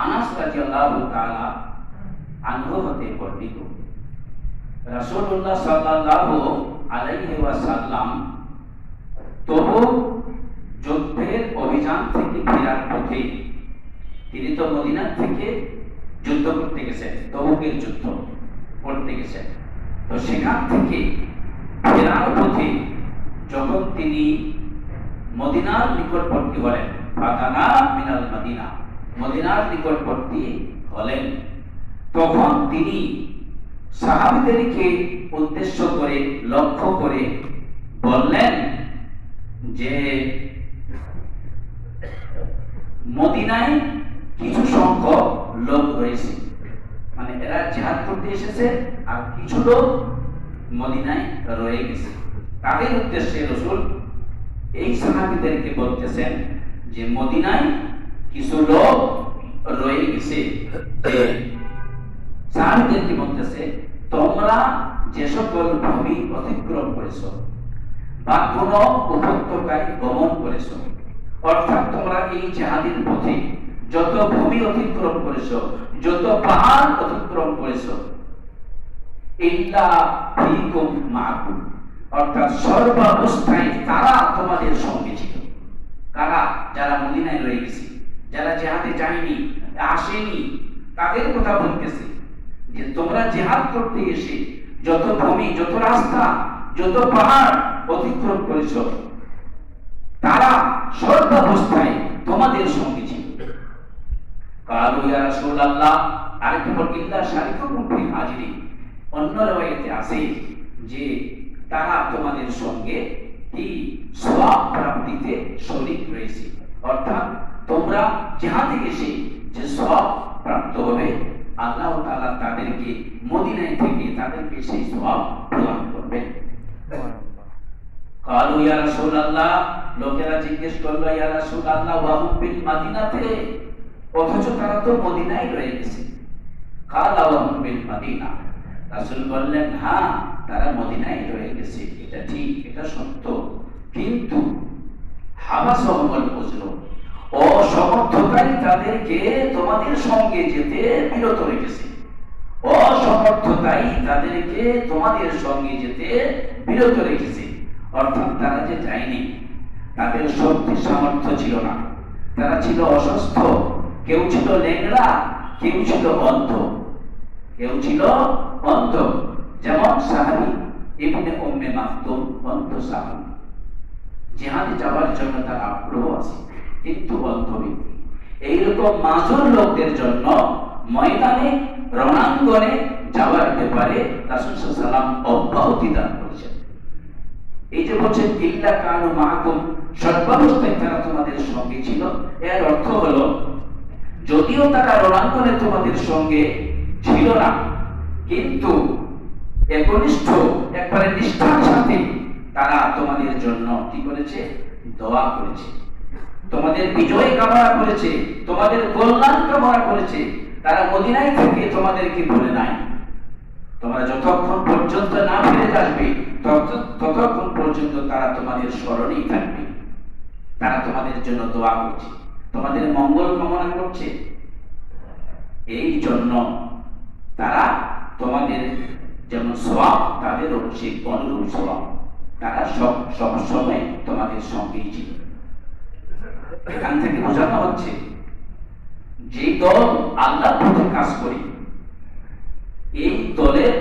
আনাস রাদিয়াল্লাহু তাআলা আনহু হতে বর্ণিত, রাসূলুল্লাহ সাল্লাল্লাহু আলাইহি ওয়াসাল্লাম তবুক যুদ্ধের অভিযান থেকে ফেরার পথে, তিনি তো মদিনা থেকে যুদ্ধ করতে গেছেন, তবুকের যুদ্ধ করতে গেছেন। তো সেখান থেকে ফেরার পথে যখন তিনি মদিনার নিকটবর্তী হলেন, ফাতানা মিনাল মদিনা, মদিনার নিকটবর্তী হলেন, তখন তিনি সাহাবীদেরকে উদ্দেশ্য করে লক্ষ্য করে বললেন যে মদিনায় কিছু সংখ্যক লোক রয়েছে, মানে এরা জিহাদ করতে এসেছে আর কিছু লোক মদিনায় রয়ে গেছে। তাদের উদ্দেশ্যে রাসূল এই সাহাবীদেরকে বলতেছেন যে মদিনায় কিছু লোক রয়ে গেছে। সাহাবীদেরকে বলতেছে, তোমরা যে সকল ভূমি অতিক্রম করেছো বা কোন উপত্যকায় গমন করেছো, অর্থাৎ তোমরা এই জিহাদের পথে যত ভূমি অতিক্রম করেছো, যত পাহাড় অতিক্রম করেছো, ইল্লা ফীকুম মাআকুম, অর্থাৎ সর্বাবস্থায় তারা তোমাদের সঙ্গে ছিল। কারা? যারা মদিনায় রয়ে গেছে, যারা জিহাদে যায়নি, আসেনি, তাদের কথা বলতেছে যে তোমরা জিহাদ করতে এসে যত ভূমি, যত রাস্তা, যত পাহাড় অতিক্রম করেছো, তারা সর্বাবস্থায় তোমাদের সঙ্গে ছিল। কালু ইয়া রাসূলুল্লাহ, আরেকটা পর ইল্লা শারিকুকুম ফিল আজরি, অন্য রওয়ায়াতে আছে যে তারা তোমাদের সঙ্গে কি সওয়াব প্রাপ্তিতে শরীক রয়েছে, অর্থাৎ তোমরা জিহাদে এসে যে সওয়াব প্রাপ্ত হবে, আল্লাহ তাআলা তাদেরকে মদিনায় থেকে তাদেরকে সেই সওয়াব প্রদান করবেন। কালু ইয়া রাসূলুল্লাহ, লোকেরা জিজ্ঞেস করলো, ইয়া রাসূলুল্লাহ ওয়া হুম বিল মদিনাতে, অথচ তারা তো মদিনায় রয়ে গেছে। কালা ওয়া হুম বিল মদিনা, রাসূল বললেন হ্যাঁ, তারা মদিনায় রয়ে গেছে, এটা ঠিক, এটা সত্য, কিন্তু হাবাসহুমুল উযর, অসমর্থতাই তাদেরকে তোমাদের সঙ্গে যেতে বিরত রেখেছে। অসমর্থতাই তাদেরকে তোমাদের সঙ্গে যেতে বিরত রেখেছে, অর্থাৎ তারা যে যায়নি, তাদের শক্তি সামর্থ্য ছিল না, তারা ছিল অসুস্থ, কেউ ছিল ল্যাংড়া, কেউ ছিল অন্ধ, কেউ ছিল অন্ধ, যেমন সাহাবী ইবনে উম্মে মাকতুম, অন্ধ সাহাবী, জিহাদে যাওয়ার জন্য তার আগ্রহ আছে কিন্তু অন্ধ ব্যক্তি। এইরকম মাজুর লোকদের জন্য ময়দানে, রণাঙ্গনে যাওয়ার ব্যাপারে রাসূল সাল্লাল্লাহু আলাইহি ওয়াসাল্লাম অব্যাহতি দান করেছেন। এই যে বলছেন ইল্লা কানু মাআকুম, সর্বাবস্থায় তারা তোমাদের সঙ্গে ছিল, এর অর্থ হলো যদিও তারা রণাঙ্গনে তোমাদের সঙ্গে ছিল না, কিন্তু একনিষ্ঠ, একবারে নিষ্ঠার সাথে তারা তোমাদের জন্য কি করেছে? দোয়া করেছে, তোমাদের বিজয় কামনা করেছে, তোমাদের কল্যাণ কামনা করেছে। তারা মদিনায় থেকে তোমাদেরকে ভুলে নাই। তোমরা যতক্ষণ পর্যন্ত না ফিরে আসবে, ততক্ষণ পর্যন্ত তারা তোমাদের স্মরণেই থাকবে। তারা তোমাদের জন্য দোয়া করছে, তোমাদের মঙ্গল কামনা করছে। এই জন্য তারা তোমাদের যেমন সওয়াব, তাদেরও সেই অনুরূপ সওয়াব, তারা সব সময় তোমাদের সঙ্গেই ছিল। এখান থেকে বোঝানো হচ্ছে যে দল আল্লাহর পথে কাজ করে, এই দলের